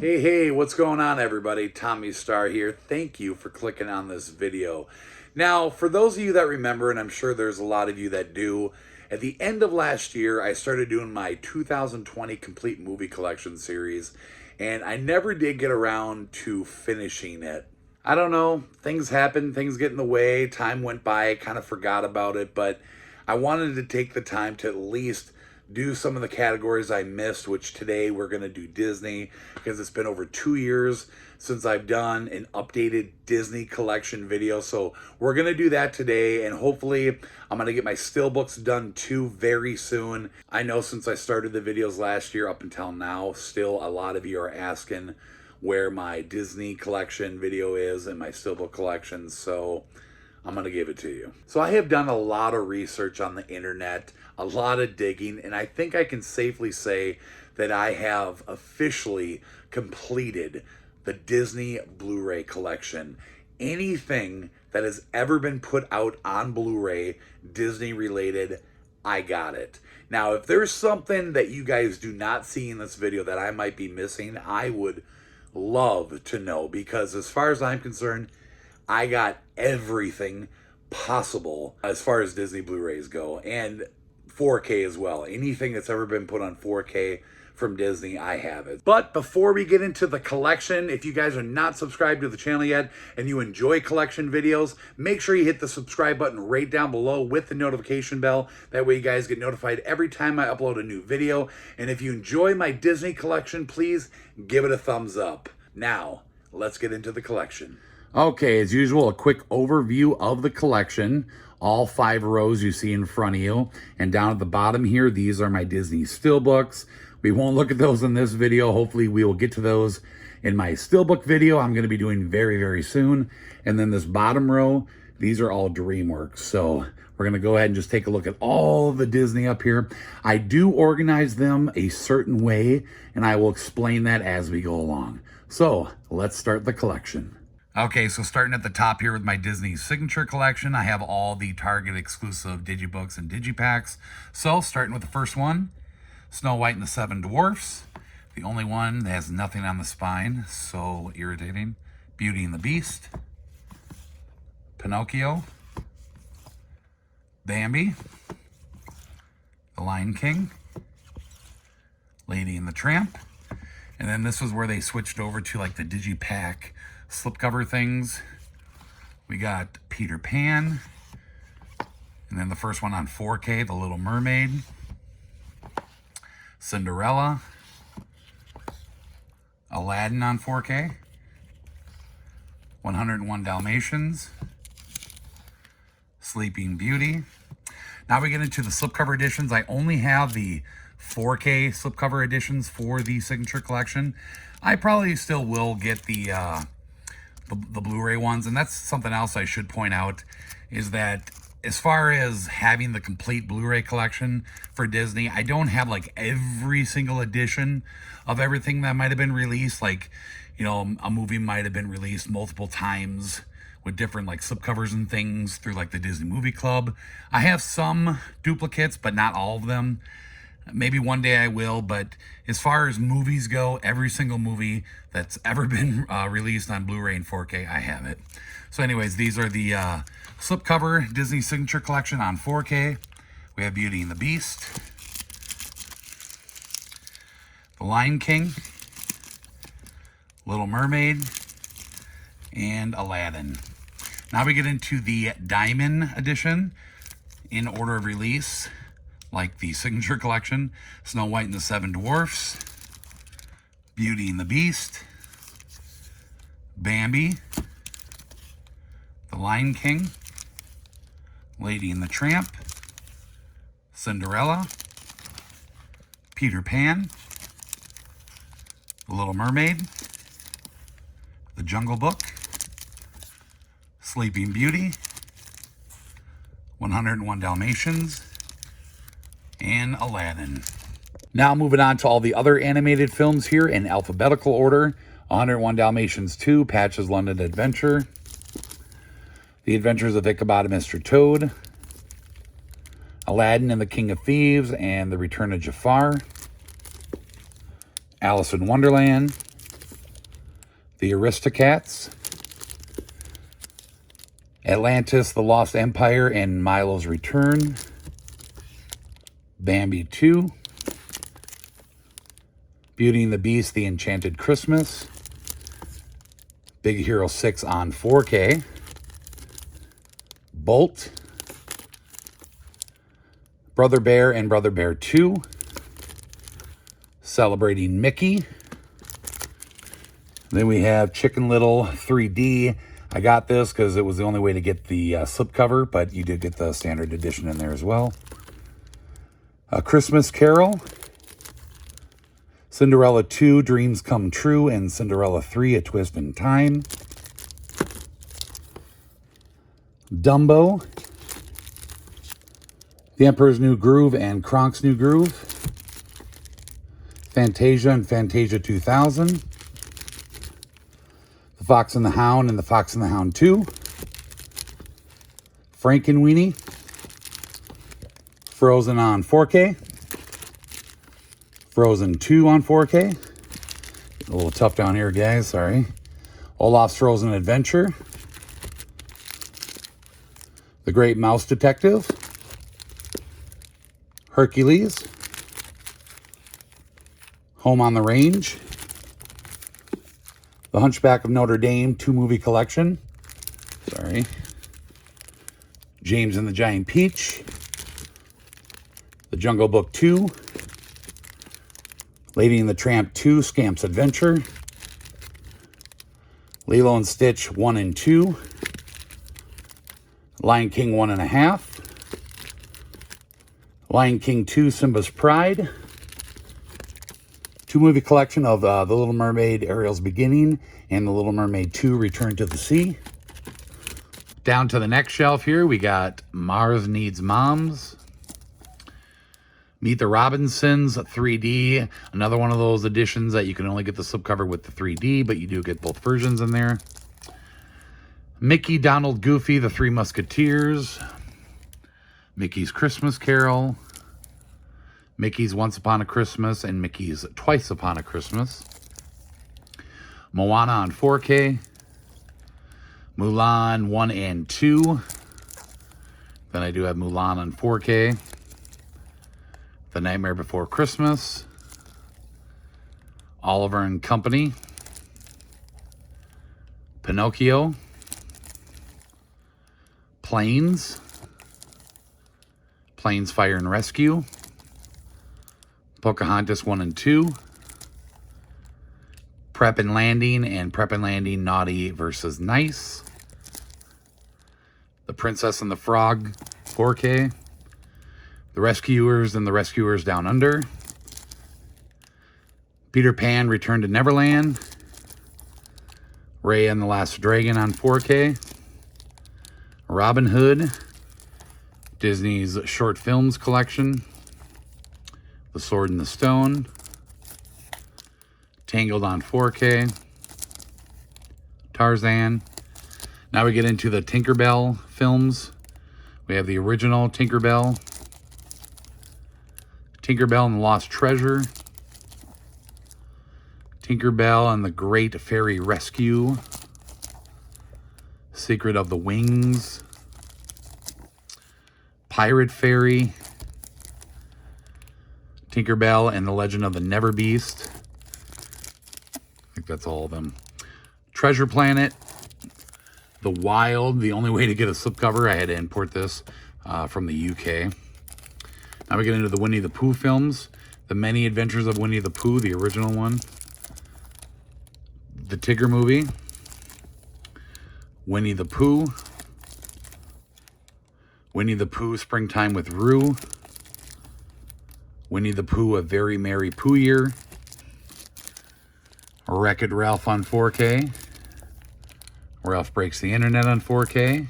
Hey, what's going on, everybody? Tommy Star here. Thank you for clicking on this video. Now, for those of you that remember, and I'm sure there's a lot of you that do, at the end of last year, I started doing my 2020 complete movie collection series, and I never did get around to finishing it. I don't know, things happened, things get in the way, time went by, I kind of forgot about it, but I wanted to take the time to at least do some of the categories I missed, which today we're going to do Disney, because it's been over 2 years since I've done an updated Disney collection video. So we're going to do that today, and hopefully I'm going to get my still books done too very soon. I know since I started the videos last year up until now, still a lot of you are asking where my Disney collection video is and my steelbook collection, so I'm going to give it to you. So I have done a lot of research on the internet, a lot of digging, and I think I can safely say that I have officially completed the Disney Blu-ray collection. Anything that has ever been put out on Blu-ray, Disney related, I got it. Now, if there's something that you guys do not see in this video that I might be missing, I would love to know, because as far as I'm concerned, I got everything possible as far as Disney Blu-rays go, and 4K as well. Anything that's ever been put on 4K from Disney, I have it. But before we get into the collection, if you guys are not subscribed to the channel yet and you enjoy collection videos, make sure you hit the subscribe button right down below with the notification bell. That way you guys get notified every time I upload a new video. And if you enjoy my Disney collection, please give it a thumbs up. Now, let's get into the collection. Okay, as usual, a quick overview of the collection. All 5 rows you see in front of you. And down at the bottom here, these are my Disney steelbooks. We won't look at those in this video. Hopefully we will get to those in my steelbook video I'm going to be doing very, very soon. And then this bottom row, these are all DreamWorks. So we're going to go ahead and just take a look at all the Disney up here. I do organize them a certain way, and I will explain that as we go along. So let's start the collection. Okay, so starting at the top here with my Disney Signature Collection, I have all the Target exclusive Digibooks and Digipacks. So starting with the first one, Snow White and the Seven Dwarfs. The only one that has nothing on the spine, so irritating. Beauty and the Beast. Pinocchio. Bambi. The Lion King. Lady and the Tramp. And then this was where they switched over to like the Digipack slipcover things. We got Peter Pan, and then the first one on 4K, The Little Mermaid, Cinderella, Aladdin on 4K, 101 Dalmatians, Sleeping Beauty. Now we get into the slipcover editions. I only have the 4K slipcover editions for the Signature Collection. I probably still will get the Blu-ray ones, and that's something else I should point out, is that as far as having the complete Blu-ray collection for Disney, I don't have like every single edition of everything that might have been released. Like, you know, a movie might have been released multiple times with different like slipcovers and things through like the Disney Movie Club. I have some duplicates, but not all of them. Maybe one day I will, but as far as movies go, every single movie that's ever been released on Blu-ray and 4K, I have it. So anyways, these are the slipcover Disney Signature Collection on 4K. We have Beauty and the Beast, The Lion King, Little Mermaid, and Aladdin. Now we get into the Diamond Edition in order of release, like the Signature Collection: Snow White and the Seven Dwarfs, Beauty and the Beast, Bambi, The Lion King, Lady and the Tramp, Cinderella, Peter Pan, The Little Mermaid, The Jungle Book, Sleeping Beauty, 101 Dalmatians, and Aladdin. Now moving on to all the other animated films here in alphabetical order. 101 Dalmatians 2, Patch's London Adventure, The Adventures of Ichabod and Mr. Toad, Aladdin and the King of Thieves and the Return of Jafar, Alice in Wonderland, The Aristocats, Atlantis, The Lost Empire, and Milo's Return, Bambi 2, Beauty and the Beast, The Enchanted Christmas, Big Hero 6 on 4K, Bolt, Brother Bear and Brother Bear 2, Celebrating Mickey. Then we have Chicken Little 3D. I got this because it was the only way to get the slipcover, but you did get the standard edition in there as well. A Christmas Carol, Cinderella 2, Dreams Come True, and Cinderella 3, A Twist in Time. Dumbo, The Emperor's New Groove and Kronk's New Groove. Fantasia and Fantasia 2000. The Fox and the Hound and The Fox and the Hound 2. Frankenweenie. Frozen on 4K. Frozen 2 on 4K. A little tough down here, guys. Sorry. Olaf's Frozen Adventure. The Great Mouse Detective. Hercules. Home on the Range. The Hunchback of Notre Dame 2-movie collection. Sorry. James and the Giant Peach. The Jungle Book 2. Lady and the Tramp 2, Scamp's Adventure. Lilo and Stitch 1 and 2. Lion King 1.5. Lion King 2, Simba's Pride. 2-movie collection of The Little Mermaid, Ariel's Beginning, and The Little Mermaid 2, Return to the Sea. Down to the next shelf here, we got Mars Needs Moms. Meet the Robinsons 3D. Another one of those editions that you can only get the slipcover with the 3D, but you do get both versions in there. Mickey, Donald, Goofy, The Three Musketeers. Mickey's Christmas Carol. Mickey's Once Upon a Christmas and Mickey's Twice Upon a Christmas. Moana on 4K. Mulan 1 and 2. Then I do have Mulan on 4K. The Nightmare Before Christmas. Oliver and Company. Pinocchio. Planes. Planes, Fire and Rescue. Pocahontas 1 and 2. Prep and Landing and Prep and Landing Naughty versus Nice. The Princess and the Frog 4K. The Rescuers and the Rescuers Down Under. Peter Pan Return to Neverland. Raya and the Last Dragon on 4K. Robin Hood. Disney's Short Films Collection. The Sword and the Stone. Tangled on 4K. Tarzan. Now we get into the Tinkerbell films. We have the original Tinkerbell. Tinkerbell and the Lost Treasure. Tinkerbell and the Great Fairy Rescue. Secret of the Wings. Pirate Fairy. Tinkerbell and the Legend of the Never Beast. I think that's all of them. Treasure Planet. The Wild. The only way to get a slipcover, I had to import this from the UK. Now we get into the Winnie the Pooh films. The Many Adventures of Winnie the Pooh, the original one. The Tigger movie. Winnie the Pooh. Winnie the Pooh, Springtime with Roo. Winnie the Pooh, A Very Merry Pooh Year. Wreck-It Ralph on 4K. Ralph Breaks the Internet on 4K.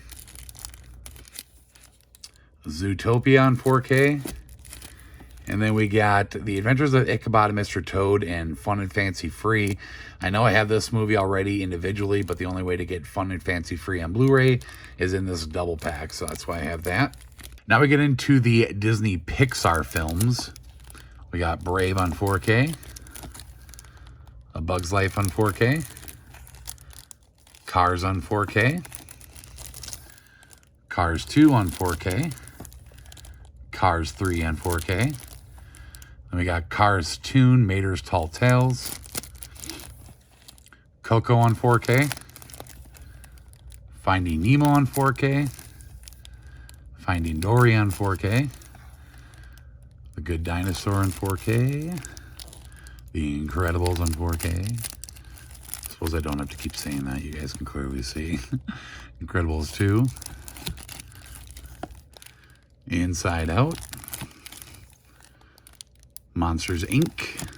Zootopia on 4K. And then we got The Adventures of Ichabod and Mr. Toad and Fun and Fancy Free. I know I have this movie already individually, but the only way to get Fun and Fancy Free on Blu-ray is in this double pack, so that's why I have that. Now we get into the Disney Pixar films. We got Brave on 4K. A Bug's Life on 4K. Cars on 4K. Cars 2 on 4K. Cars 3 on 4K. Then we got Cars Toon, Mater's Tall Tales. Coco on 4K. Finding Nemo on 4K. Finding Dory on 4K. The Good Dinosaur on 4K. The Incredibles on 4K. I suppose I don't have to keep saying that. You guys can clearly see. Incredibles 2. Inside Out. Monsters, Inc.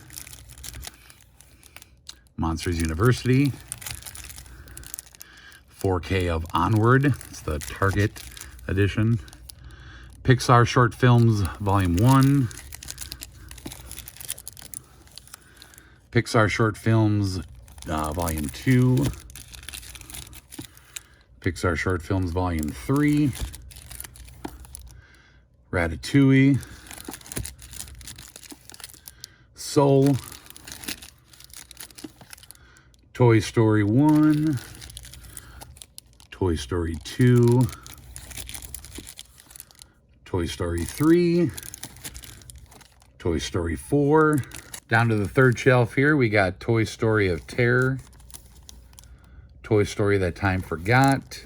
Monsters University. 4K of Onward. It's the Target edition. Pixar Short Films Volume 1. Pixar Short Films Volume 2. Pixar Short Films Volume 3. Ratatouille. Soul. Toy Story 1. Toy Story 2. Toy Story 3. Toy Story 4. Down to the third shelf here, we got Toy Story of Terror. Toy Story That Time Forgot.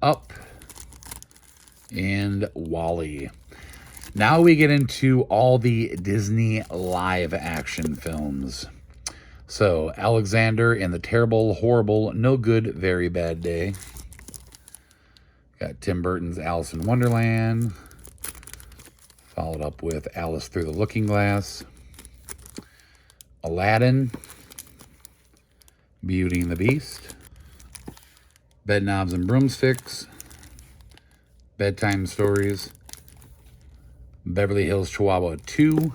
Up. And WALL-E. Now we get into all the Disney live action films. So, Alexander and the Terrible, Horrible, No Good, Very Bad Day. Got Tim Burton's Alice in Wonderland. Followed up with Alice Through the Looking Glass. Aladdin. Beauty and the Beast. Bedknobs and Broomsticks. Bedtime Stories. Beverly Hills Chihuahua 2.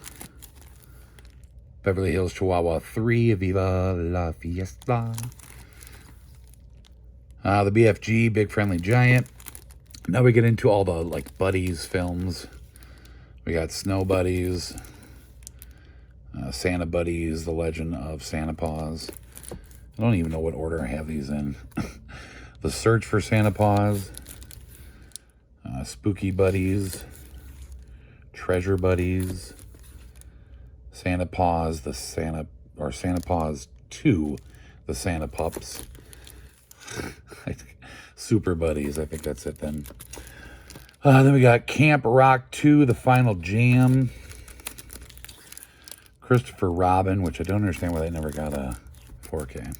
Beverly Hills Chihuahua 3. Viva la Fiesta. The BFG, Big Friendly Giant. Now we get into all the, like, Buddies films. We got Snow Buddies. Santa Buddies, The Legend of Santa Paws. I don't even know what order I have these in. The Search for Santa Paws. Spooky Buddies. Treasure Buddies. Santa Paws, Santa Paws 2, the Santa Pups. Super Buddies, I think that's it then. Then we got Camp Rock 2, The Final Jam. Christopher Robin, which I don't understand why they never got a 4K.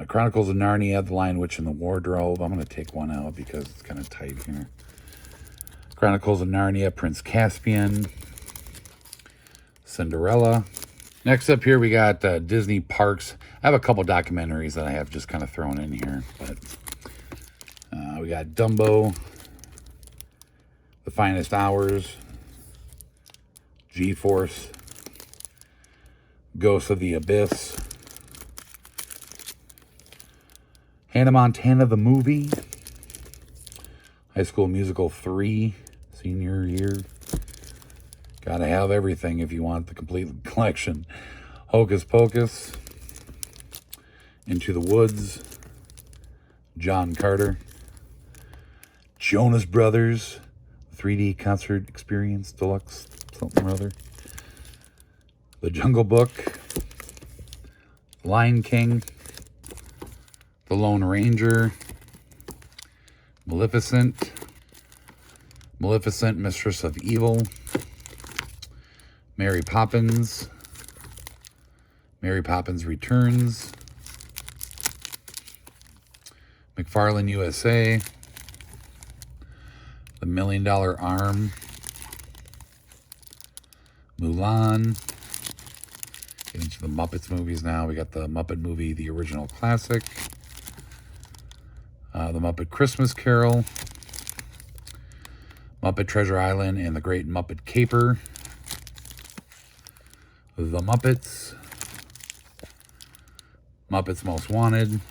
Chronicles of Narnia, The Lion, Witch, and the Wardrobe. I'm going to take one out because it's kind of tight here. Chronicles of Narnia, Prince Caspian. Cinderella. Next up here we got Disney Parks. I have a couple documentaries that I have just kind of thrown in here. But we got Dumbo. The Finest Hours. G-Force. Ghosts of the Abyss. Hannah Montana the Movie. High School Musical 3. Senior year. Gotta have everything if you want the complete collection. Hocus Pocus. Into the Woods. John Carter. Jonas Brothers. 3D Concert Experience Deluxe. Something or other. The Jungle Book. Lion King. The Lone Ranger. Maleficent. Maleficent, Mistress of Evil. Mary Poppins. Mary Poppins Returns. McFarlane USA. The $1 Million Arm. Mulan. Getting to the Muppets movies now. We got the Muppet movie, the original classic. The Muppet Christmas Carol. Muppet Treasure Island and the Great Muppet Caper. The Muppets. Muppets Most Wanted.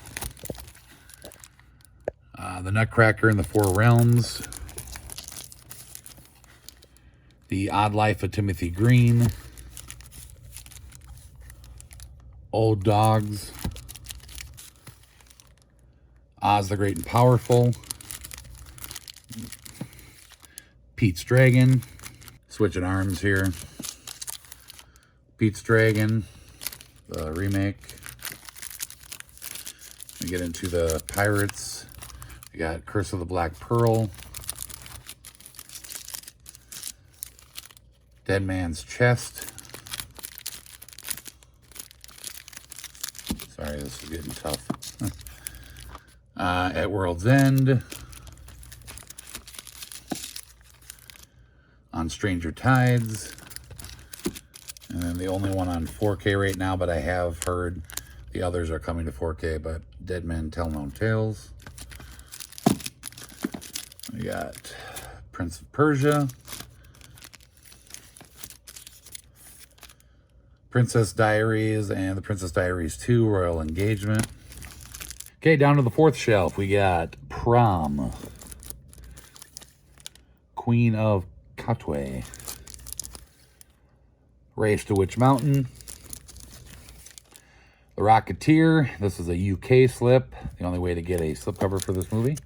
The Nutcracker and the Four Realms. The Odd Life of Timothy Green. Old Dogs. Oz the Great and Powerful, Pete's Dragon, switching arms here, Pete's Dragon, the remake. We get into the Pirates. We got Curse of the Black Pearl, Dead Man's Chest. Sorry, this is getting tough. At World's End, on Stranger Tides, and then the only one on 4K right now, but I have heard the others are coming to 4K, but Dead Men Tell No Tales. We got Prince of Persia, Princess Diaries, and the Princess Diaries 2, Royal Engagement. Okay, down to the fourth shelf, we got Prom, Queen of Katwe, Race to Witch Mountain, The Rocketeer. This is a UK slip, the only way to get a slipcover for this movie.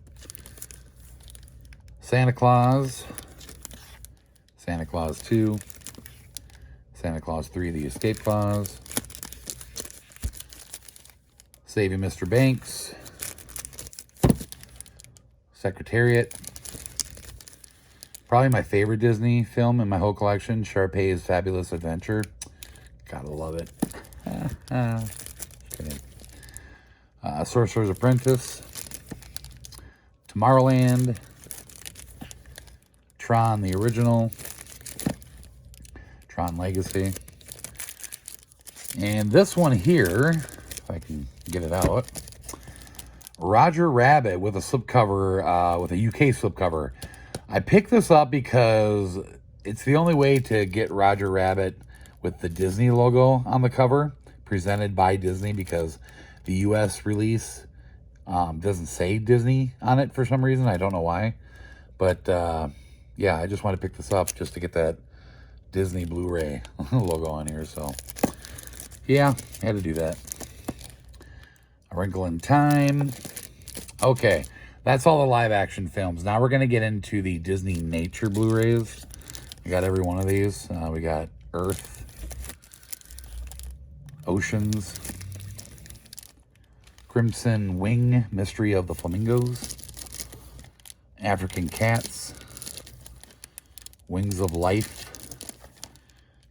Santa Claus, Santa Claus 2, Santa Claus 3, The Escape Clause, Saving Mr. Banks, Secretariat. Probably my favorite Disney film in my whole collection, Sharpay's Fabulous Adventure. Gotta love it. Kidding. Sorcerer's Apprentice, Tomorrowland, Tron the original, Tron Legacy, and this one here, if I can get it out, Roger Rabbit with a slipcover, with a UK slipcover. I picked this up because it's the only way to get Roger Rabbit with the Disney logo on the cover, presented by Disney, because the US release doesn't say Disney on it for some reason. I don't know why. But yeah, I just want to pick this up just to get that Disney Blu Ray logo on here. So yeah, I had to do that. A Wrinkle in Time. Okay, that's all the live action films. Now we're going to get into the Disney Nature Blu-rays. We got every one of these. We got Earth, Oceans, Crimson Wing, Mystery of the Flamingos, African Cats, Wings of Life,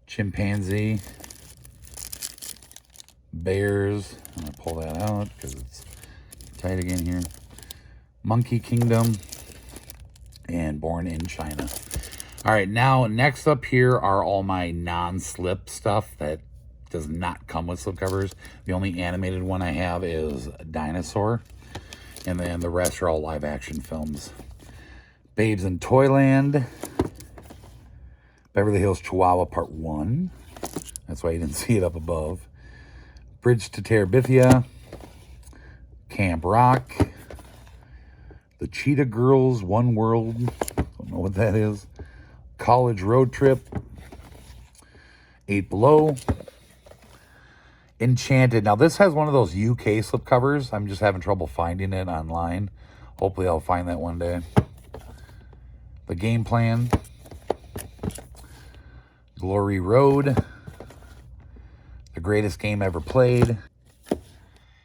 Chimpanzee, Bears. I'm going to pull that out because it's tight again here. Monkey Kingdom, and Born in China. All right, now next up here are all my non-slip stuff that does not come with slipcovers. The only animated one I have is Dinosaur, and then the rest are all live action films. Babes in Toyland, Beverly Hills Chihuahua Part 1. That's why you didn't see it up above. Bridge to Terabithia, Camp Rock, The Cheetah Girls, One World, don't know what that is. College Road Trip, 8 Below, Enchanted. Now this has one of those UK slipcovers. I'm just having trouble finding it online. Hopefully I'll find that one day. The Game Plan, Glory Road, The Greatest Game Ever Played,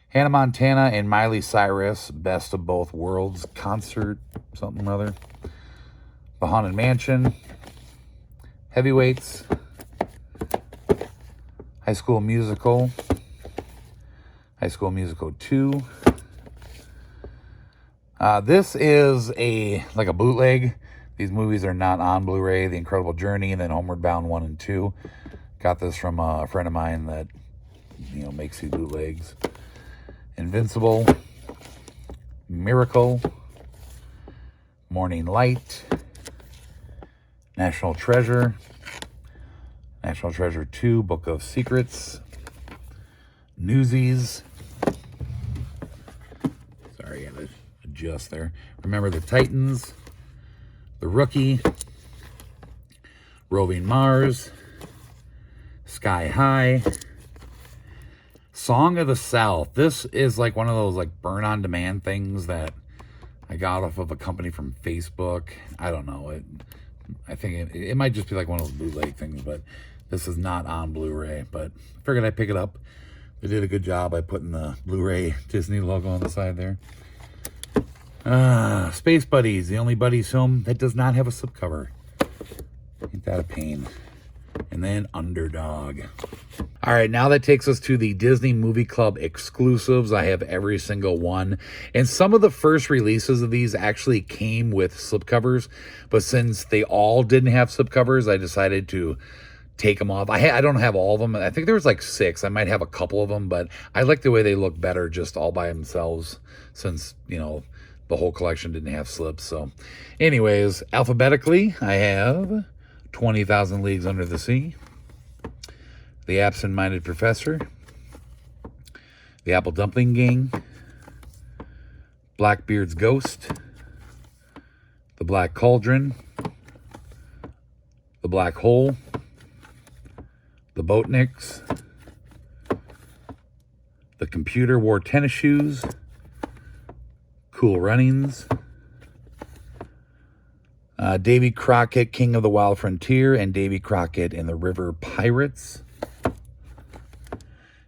Hannah Montana and Miley Cyrus, Best of Both Worlds concert, something or other. The Haunted Mansion, Heavyweights, High School Musical, High School Musical 2. This is like a bootleg. These movies are not on Blu-ray. The Incredible Journey and then Homeward Bound 1 and 2. Got this from a friend of mine that, you know, makes these bootlegs. Invincible, Miracle, Morning Light, National Treasure, National Treasure 2, Book of Secrets, Newsies. Sorry, I had to adjust there. Remember the Titans, The Rookie, Roving Mars, Sky High, Song of the South. This is like one of those like burn-on-demand things that I got off of a company from Facebook. I don't know. I think it might just be like one of those bootleg things, but this is not on Blu-ray. But I figured I'd pick it up. They did a good job by putting the Blu Ray Disney logo on the side there. Space Buddies, the only Buddies film that does not have a slipcover. Ain't that a pain? And then Underdog. All right, now that takes us to the Disney Movie Club exclusives. I have every single one. And some of the first releases of these actually came with slipcovers. But since they all didn't have slipcovers, I decided to take them off. I don't have all of them. I think there was like 6. I might have a couple of them, but I like the way they look better just all by themselves since, you know, the whole collection didn't have slips. So anyways, alphabetically, I have 20,000 Leagues Under the Sea, The Absent-Minded Professor, The Apple Dumpling Gang, Blackbeard's Ghost, The Black Cauldron, The Black Hole, The Boatniks, The Computer Wore Tennis Shoes, Cool Runnings, Davy Crockett, King of the Wild Frontier, and Davy Crockett and the River Pirates,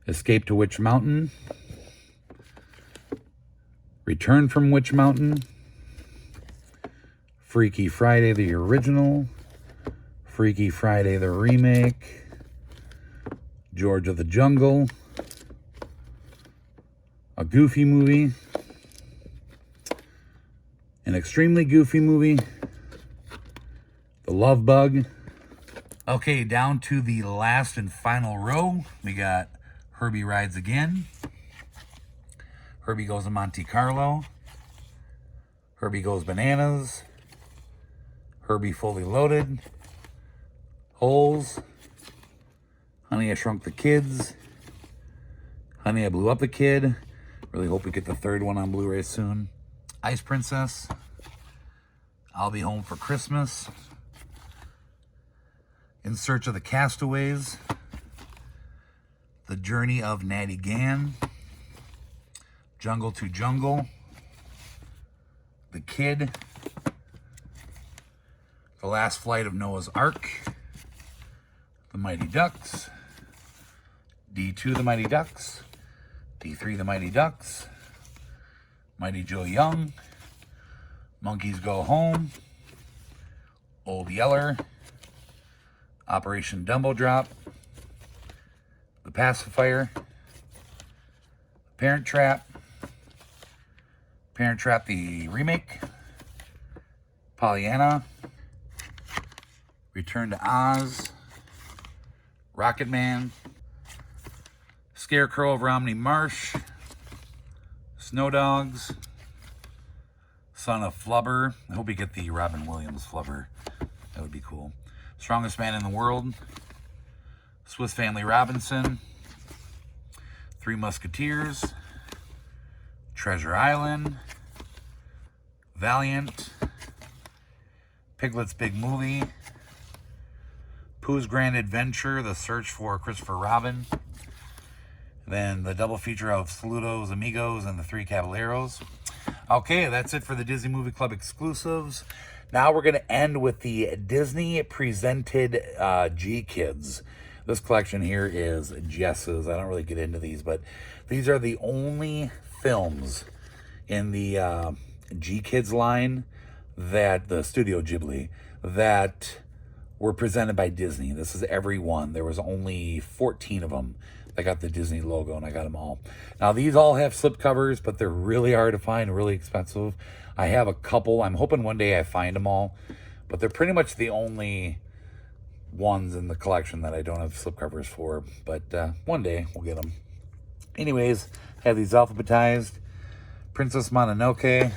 Escape to Witch Mountain, Return from Witch Mountain, Freaky Friday the original, Freaky Friday the remake, George of the Jungle, a Goofy movie, an extremely goofy movie, The Love Bug. Okay, down to the last and final row, we got Herbie Rides Again, Herbie Goes to Monte Carlo, Herbie Goes Bananas, Herbie Fully Loaded, Holes, Honey, I Shrunk the Kids, Honey, I Blew Up the Kid. Really hope we get the 3rd one on Blu-ray soon. Ice Princess, I'll Be Home for Christmas, In Search of the Castaways, The Journey of Natty Gann, Jungle to Jungle, The Kid, The Last Flight of Noah's Ark, The Mighty Ducks, D2 The Mighty Ducks, D3 The Mighty Ducks, Mighty Joe Young, Monkeys Go Home, Old Yeller, Operation Dumbo Drop, The Pacifier, Parent Trap the remake, Pollyanna, Return to Oz, Rocket Man, Scarecrow of Romney Marsh, Snow Dogs, Son of Flubber. I hope we get the Robin Williams Flubber. That would be cool. Strongest Man in the World, Swiss Family Robinson, Three Musketeers, Treasure Island, Valiant, Piglet's Big Movie, Pooh's Grand Adventure, The Search for Christopher Robin, then the double feature of Saludos Amigos and the Three Caballeros. Okay, that's it for the Disney Movie Club exclusives. Now we're going to end with the Disney presented GKids. This collection here is Jess's. I don't really get into these, but these are the only films in the GKids line that the Studio Ghibli that were presented by Disney. This is every one. There was only 14 of them that got the Disney logo, and I got them all. Now, these all have slipcovers, but they're really hard to find, really expensive. I have a couple. I'm hoping one day I find them all, but they're pretty much the only ones in the collection that I don't have slipcovers for, but one day we'll get them. Anyways, I have these alphabetized. Princess Mononoke,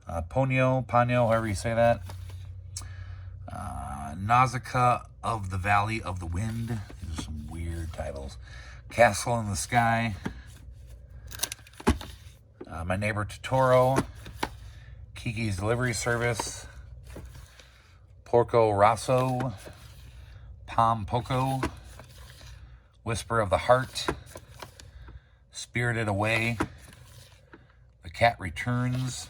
Ponyo, however you say that. Nausicaa of the Valley of the Wind. These are some weird titles. Castle in the Sky. My Neighbor Totoro. Kiki's Delivery Service. Porco Rosso. Pom Poco. Whisper of the Heart. Spirited Away, The Cat Returns,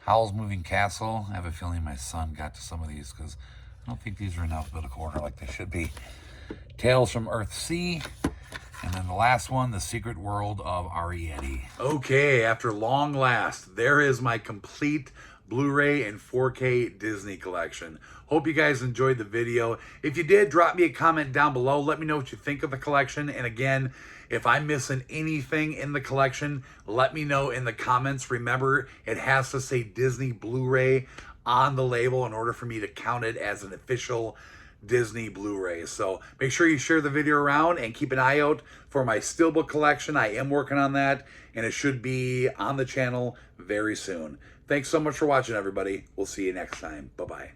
Howl's Moving Castle. I have a feeling my son got to some of these because I don't think these are in alphabetical order like they should be. Tales from Earthsea. And then the last one, The Secret World of Arrietty. Okay, after long last, there is my complete Blu-ray and 4K Disney collection. Hope you guys enjoyed the video. If you did, drop me a comment down below. Let me know what you think of the collection. And again, if I'm missing anything in the collection, let me know in the comments. Remember, it has to say Disney Blu-ray on the label in order for me to count it as an official Disney Blu-ray. So make sure you share the video around and keep an eye out for my Steelbook collection. I am working on that, and it should be on the channel very soon. Thanks so much for watching, everybody. We'll see you next time. Bye-bye.